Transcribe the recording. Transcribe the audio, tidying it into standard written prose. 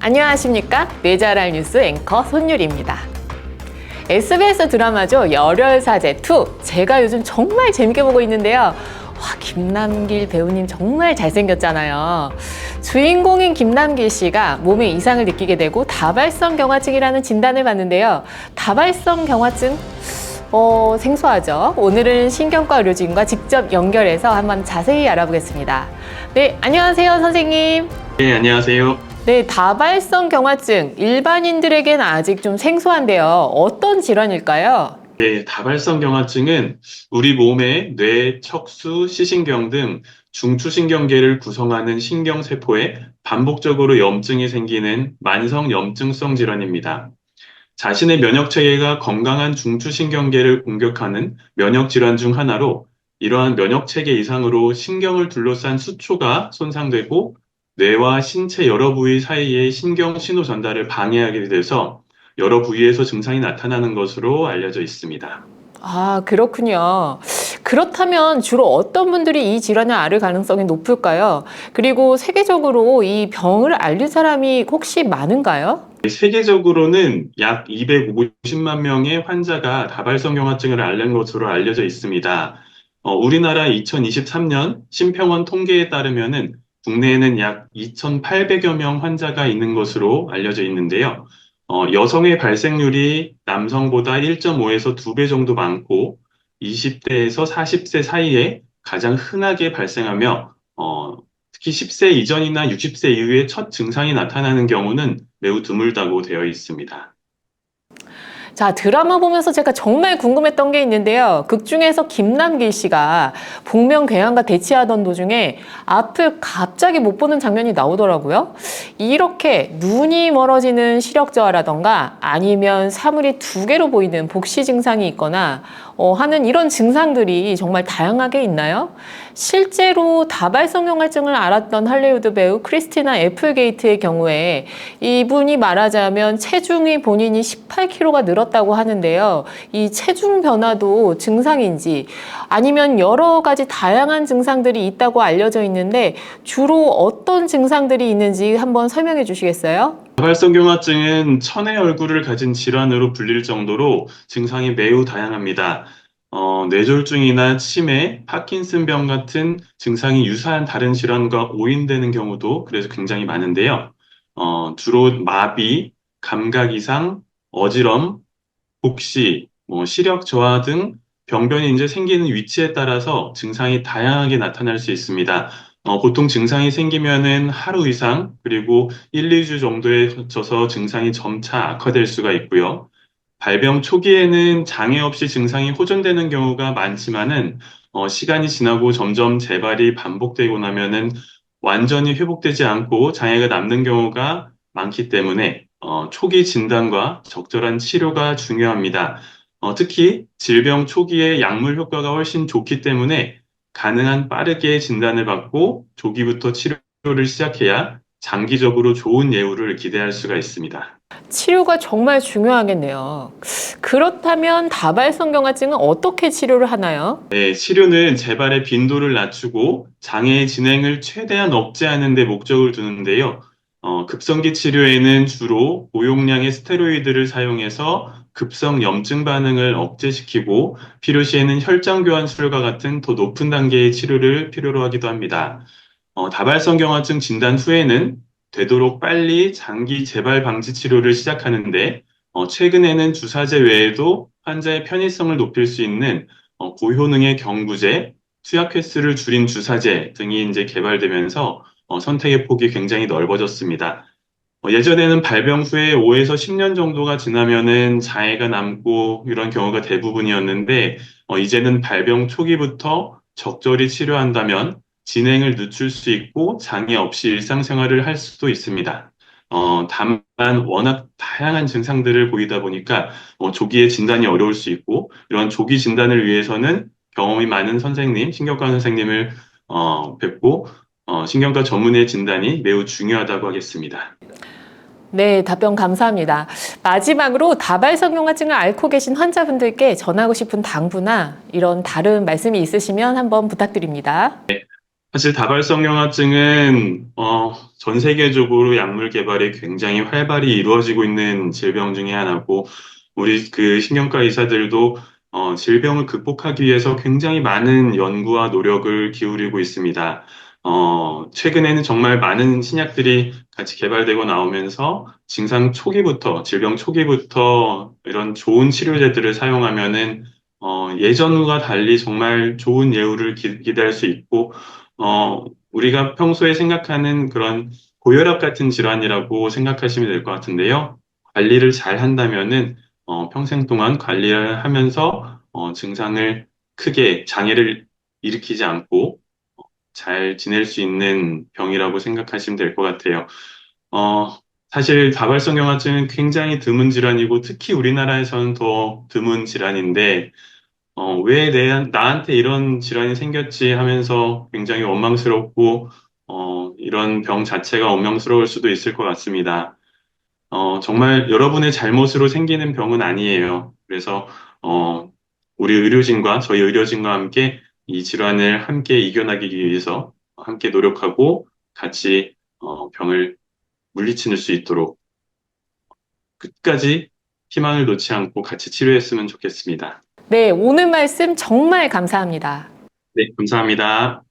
안녕하십니까? 뇌잘알 뉴스 앵커 손유리입니다. SBS 드라마죠. 열혈사제2. 제가 요즘 정말 재밌게 보고 있는데요. 와, 김남길 배우님 정말 잘생겼잖아요. 주인공인 김남길 씨가 몸에 이상을 느끼게 되고 다발성 경화증이라는 진단을 받는데요. 다발성 경화증? 생소하죠? 오늘은 신경과 의료진과 직접 연결해서 한번 자세히 알아보겠습니다. 네, 안녕하세요, 선생님. 네, 안녕하세요. 네, 다발성 경화증. 일반인들에겐 아직 좀 생소한데요. 어떤 질환일까요? 네, 다발성 경화증은 우리 몸의 뇌, 척수, 시신경 등 중추신경계를 구성하는 신경세포에 반복적으로 염증이 생기는 만성 염증성 질환입니다. 자신의 면역체계가 건강한 중추신경계를 공격하는 면역질환 중 하나로 이러한 면역체계 이상으로 신경을 둘러싼 수초가 손상되고 뇌와 신체 여러 부위 사이의 신경 신호 전달을 방해하게 돼서 여러 부위에서 증상이 나타나는 것으로 알려져 있습니다. 아, 그렇군요. 그렇다면 주로 어떤 분들이 이 질환을 앓을 가능성이 높을까요? 그리고 세계적으로 이 병을 앓는 사람이 혹시 많은가요? 세계적으로는 약 250만 명의 환자가 다발성 경화증을 앓는 것으로 알려져 있습니다. 우리나라 2023년 심평원 통계에 따르면은 국내에는 약 2,800여 명 환자가 있는 것으로 알려져 있는데요. 여성의 발생률이 남성보다 1.5에서 2배 정도 많고 20대에서 40세 사이에 가장 흔하게 발생하며 특히 10세 이전이나 60세 이후에 첫 증상이 나타나는 경우는 매우 드물다고 되어 있습니다. 자, 드라마 보면서 제가 정말 궁금했던 게 있는데요. 극 중에서 김남길 씨가 복면괴한과 대치하던 도중에 앞을 갑자기 못 보는 장면이 나오더라고요. 이렇게 눈이 멀어지는 시력 저하라던가 아니면 사물이 두 개로 보이는 복시 증상이 있거나 하는 이런 증상들이 정말 다양하게 있나요? 실제로 다발성 경화증을 앓았던 할리우드 배우 크리스티나 애플게이트의 경우에 이분이 말하자면 체중이 본인이 18kg가 늘었다고 하는데요. 이 체중 변화도 증상인지 아니면 여러 가지 다양한 증상들이 있다고 알려져 있는데 주로 어떤 증상들이 있는지 한번 설명해 주시겠어요? 다발성 경화증은 천의 얼굴을 가진 질환으로 불릴 정도로 증상이 매우 다양합니다. 뇌졸중이나 치매, 파킨슨병 같은 증상이 유사한 다른 질환과 오인되는 경우도 그래서 굉장히 많은데요. 주로 마비, 감각 이상, 어지럼, 복시, 시력 저하 등 병변이 이제 생기는 위치에 따라서 증상이 다양하게 나타날 수 있습니다. 보통 증상이 생기면은 하루 이상 그리고 1, 2주 정도에 걸쳐서 증상이 점차 악화될 수가 있고요. 발병 초기에는 장애 없이 증상이 호전되는 경우가 많지만은 시간이 지나고 점점 재발이 반복되고 나면은 완전히 회복되지 않고 장애가 남는 경우가 많기 때문에 초기 진단과 적절한 치료가 중요합니다. 특히 질병 초기에 약물 효과가 훨씬 좋기 때문에 가능한 빠르게 진단을 받고 조기부터 치료를 시작해야 장기적으로 좋은 예후를 기대할 수가 있습니다. 치료가 정말 중요하겠네요. 그렇다면 다발성 경화증은 어떻게 치료를 하나요? 네, 치료는 재발의 빈도를 낮추고 장애의 진행을 최대한 억제하는 데 목적을 두는데요. 급성기 치료에는 주로 고용량의 스테로이드를 사용해서 급성 염증 반응을 억제시키고 필요시에는 혈장 교환술과 같은 더 높은 단계의 치료를 필요로 하기도 합니다. 다발성 경화증 진단 후에는 되도록 빨리 장기 재발 방지 치료를 시작하는데 최근에는 주사제 외에도 환자의 편의성을 높일 수 있는 고효능의 경구제, 투약 횟수를 줄인 주사제 등이 이제 개발되면서 선택의 폭이 굉장히 넓어졌습니다. 예전에는 발병 후에 5에서 10년 정도가 지나면은 장애가 남고 이런 경우가 대부분이었는데 이제는 발병 초기부터 적절히 치료한다면 진행을 늦출 수 있고 장애 없이 일상생활을 할 수도 있습니다. 다만 워낙 다양한 증상들을 보이다 보니까 조기에 진단이 어려울 수 있고 이런 조기 진단을 위해서는 경험이 많은 선생님, 신경과 선생님을 뵙고 신경과 전문의 진단이 매우 중요하다고 하겠습니다. 네, 답변 감사합니다. 마지막으로 다발성 경화증을 앓고 계신 환자분들께 전하고 싶은 당부나 이런 다른 말씀이 있으시면 한번 부탁드립니다. 사실 다발성경화증은 전 세계적으로 약물 개발이 굉장히 활발히 이루어지고 있는 질병 중에 하나고 우리 그 신경과 의사들도 질병을 극복하기 위해서 굉장히 많은 연구와 노력을 기울이고 있습니다. 최근에는 정말 많은 신약들이 같이 개발되고 나오면서 질병 초기부터 이런 좋은 치료제들을 사용하면은 예전과 달리 정말 좋은 예후를 기대할 수 있고 우리가 평소에 생각하는 그런 고혈압 같은 질환이라고 생각하시면 될 것 같은데요. 관리를 잘 한다면은, 평생 동안 관리를 하면서, 장애를 일으키지 않고 잘 지낼 수 있는 병이라고 생각하시면 될 것 같아요. 어, 사실 다발성경화증은 굉장히 드문 질환이고 특히 우리나라에서는 더 드문 질환인데, 왜 나한테 이런 질환이 생겼지 하면서 굉장히 원망스럽고, 이런 병 자체가 원망스러울 수도 있을 것 같습니다. 정말 여러분의 잘못으로 생기는 병은 아니에요. 그래서, 어, 저희 의료진과 함께 이 질환을 함께 이겨나가기 위해서 함께 노력하고 같이, 병을 물리칠 수 있도록 끝까지 희망을 놓지 않고 같이 치료했으면 좋겠습니다. 네, 오늘 말씀 정말 감사합니다. 네, 감사합니다.